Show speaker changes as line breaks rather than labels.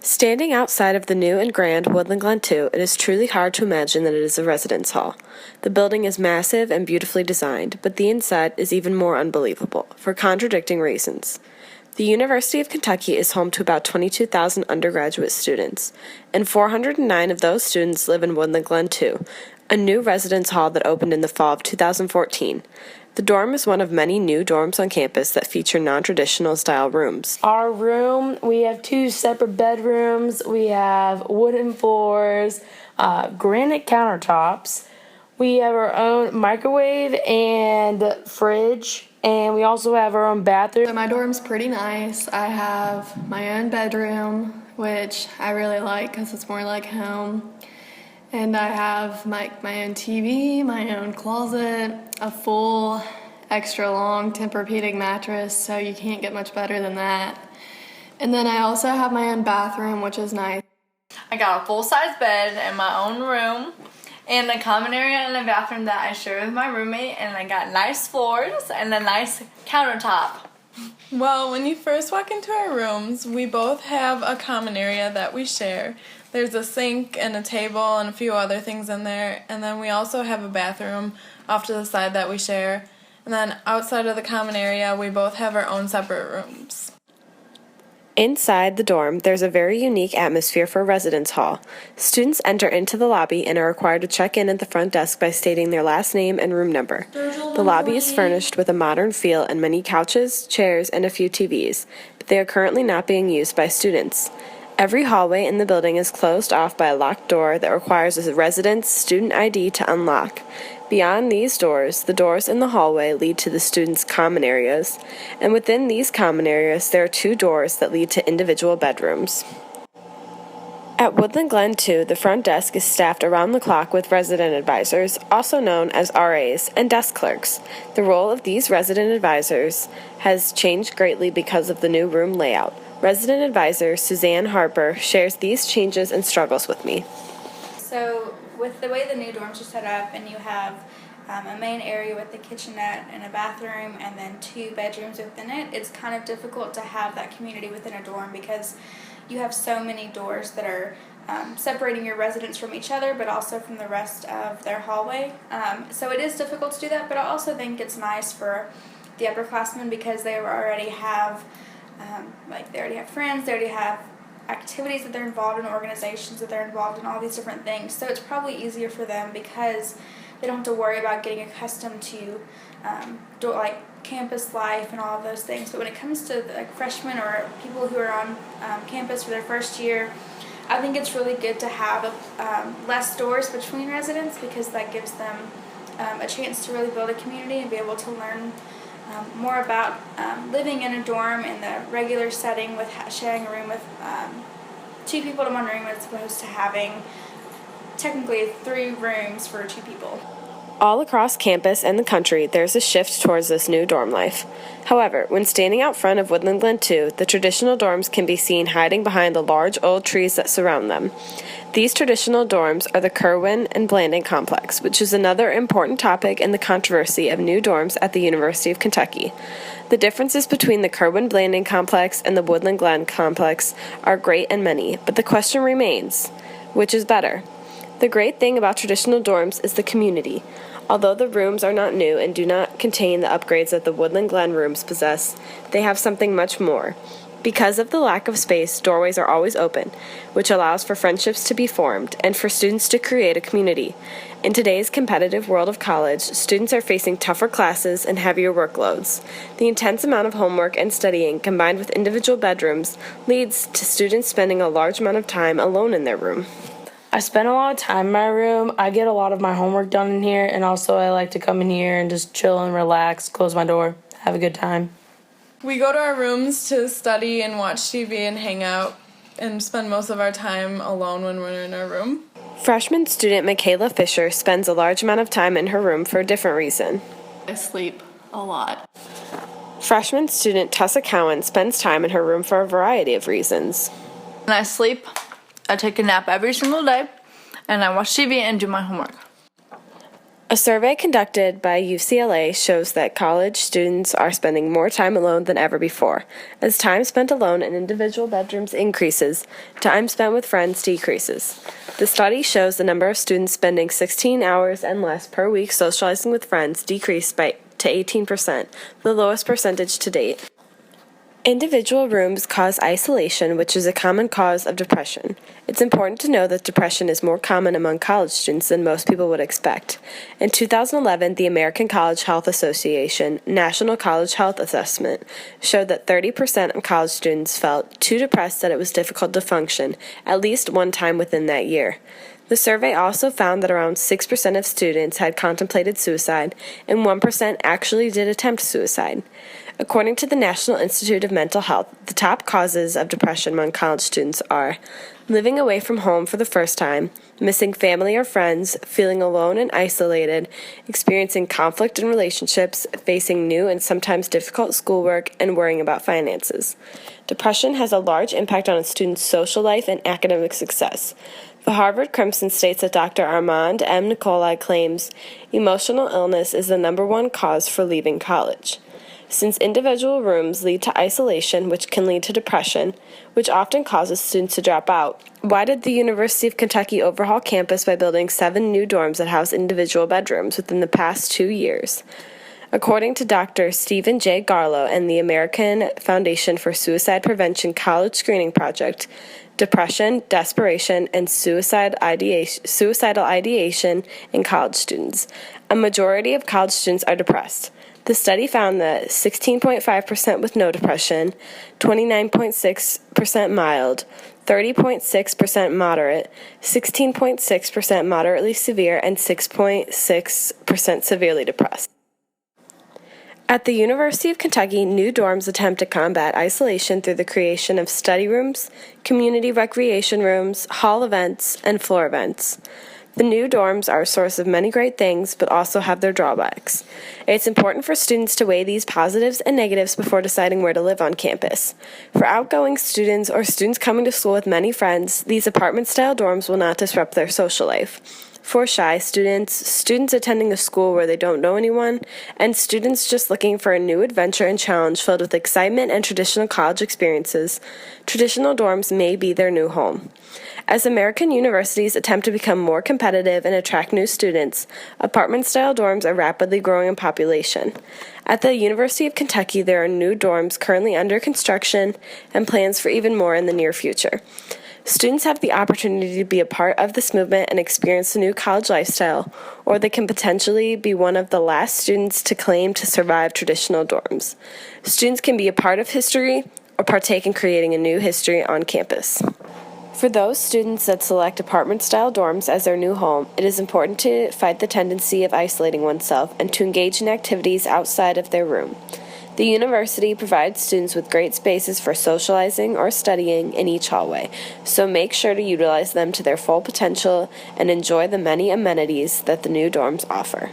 Standing outside of the new and grand Woodland Glen 2, it is truly hard to imagine that it is a residence hall. The building is massive and beautifully designed, but the inside is even more unbelievable, for contradicting reasons. The University of Kentucky is home to about 22,000 undergraduate students, and 409 of those students live in Woodland Glen 2, a new residence hall that opened in the fall of 2014. The dorm is one of many new dorms on campus that feature non-traditional style rooms.
Our room, we have two separate bedrooms. We have wooden floors, granite countertops. We have our own microwave and fridge, and we also have our own bathroom.
So my dorm's pretty nice. I have my own bedroom, which I really like because it's more like home. And I have my own TV, my own closet, a full extra long Tempur-Pedic mattress, so you can't get much better than that. And then I also have my own bathroom, which is nice.
I got a full-size bed in my own room, and a common area and a bathroom that I share with my roommate, and I got nice floors and a nice countertop.
Well, when you first walk into our rooms, we both have a common area that we share. There's a sink and a table and a few other things in there, and then we also have a bathroom off to the side that we share. And then outside of the common area, we both have our own separate rooms.
Inside the dorm, there's a very unique atmosphere for a residence hall. Students enter into the lobby and are required to check in at the front desk by stating their last name and room number. The lobby is furnished with a modern feel and many couches, chairs, and a few TVs, but they are currently not being used by students. Every hallway in the building is closed off by a locked door that requires a resident's student ID to unlock. Beyond these doors, the doors in the hallway lead to the students' common areas, and within these common areas, there are two doors that lead to individual bedrooms. At Woodland Glen 2, the front desk is staffed around the clock with resident advisors, also known as RAs, and desk clerks. The role of these resident advisors has changed greatly because of the new room layout. Resident advisor Suzanne Harper shares these changes and struggles with me.
So with the way the new dorms are set up, and you have a main area with the kitchenette and a bathroom and then two bedrooms within it, it's kind of difficult to have that community within a dorm because you have so many doors that are separating your residents from each other, but also from the rest of their hallway. So it is difficult to do that, but I also think it's nice for the upperclassmen because they already have they already have friends, they already have activities that they're involved in, organizations that they're involved in, all these different things. So it's probably easier for them because they don't have to worry about getting accustomed to campus life and all of those things. But when it comes to freshmen or people who are on campus for their first year, I think it's really good to have less doors between residents because that gives them a chance to really build a community and be able to learn more about living in a dorm in the regular setting with sharing a room with two people in one room as opposed to having technically 3 rooms for 2 people.
All across campus and the country, there's a shift towards this new dorm life. However, when standing out front of Woodland Glen 2, the traditional dorms can be seen hiding behind the large old trees that surround them. These traditional dorms are the Kirwan and Blanding complex, which is another important topic in the controversy of new dorms at the University of Kentucky. The differences between the Kirwan-Blanding complex and the Woodland Glen complex are great and many, but the question remains, which is better? The great thing about traditional dorms is the community. Although the rooms are not new and do not contain the upgrades that the Woodland Glen rooms possess, they have something much more. Because of the lack of space, doorways are always open, which allows for friendships to be formed and for students to create a community. In today's competitive world of college, students are facing tougher classes and heavier workloads. The intense amount of homework and studying, combined with individual bedrooms, leads to students spending a large amount of time alone in their room.
I spend a lot of time in my room. I get a lot of my homework done in here, and also I like to come in here and just chill and relax, close my door, have a good time.
We go to our rooms to study and watch TV and hang out and spend most of our time alone when we're in our room.
Freshman student Michaela Fisher spends a large amount of time in her room for a different reason.
I sleep a lot.
Freshman student Tessa Cowan spends time in her room for a variety of reasons.
When I sleep, I take a nap every single day, and I watch TV and do my homework.
A survey conducted by UCLA shows that college students are spending more time alone than ever before. As time spent alone in individual bedrooms increases, time spent with friends decreases. The study shows the number of students spending 16 hours and less per week socializing with friends decreased to 18%, the lowest percentage to date. Individual rooms cause isolation, which is a common cause of depression. It's important to know that depression is more common among college students than most people would expect. In 2011, the American College Health Association National College Health Assessment showed that 30% of college students felt too depressed that it was difficult to function at least one time within that year. The survey also found that around 6% of students had contemplated suicide and 1% actually did attempt suicide. According to the National Institute of Mental Health, the top causes of depression among college students are living away from home for the first time, missing family or friends, feeling alone and isolated, experiencing conflict in relationships, facing new and sometimes difficult schoolwork, and worrying about finances. Depression has a large impact on a student's social life and academic success. The Harvard Crimson states that Dr. Armand M. Nicolai claims emotional illness is the number one cause for leaving college. Since individual rooms lead to isolation, which can lead to depression, which often causes students to drop out, why did the University of Kentucky overhaul campus by building 7 new dorms that house individual bedrooms within the past 2 years? According to Dr. Stephen J. Garlow and the American Foundation for Suicide Prevention College Screening Project, depression, desperation, and suicidal ideation in college students. A majority of college students are depressed. The study found that 16.5% with no depression, 29.6% mild, 30.6% moderate, 16.6% moderately severe, and 6.6% severely depressed. At the University of Kentucky, new dorms attempt to combat isolation through the creation of study rooms, community recreation rooms, hall events, and floor events. The new dorms are a source of many great things, but also have their drawbacks. It's important for students to weigh these positives and negatives before deciding where to live on campus. For outgoing students or students coming to school with many friends, these apartment-style dorms will not disrupt their social life. For shy students, students attending a school where they don't know anyone, and students just looking for a new adventure and challenge filled with excitement and traditional college experiences, traditional dorms may be their new home. As American universities attempt to become more competitive and attract new students, apartment-style dorms are rapidly growing in population. At the University of Kentucky, there are new dorms currently under construction and plans for even more in the near future. Students have the opportunity to be a part of this movement and experience the new college lifestyle, or they can potentially be one of the last students to claim to survive traditional dorms. Students can be a part of history or partake in creating a new history on campus. For those students that select apartment-style dorms as their new home, it is important to fight the tendency of isolating oneself and to engage in activities outside of their room. The university provides students with great spaces for socializing or studying in each hallway, so make sure to utilize them to their full potential and enjoy the many amenities that the new dorms offer.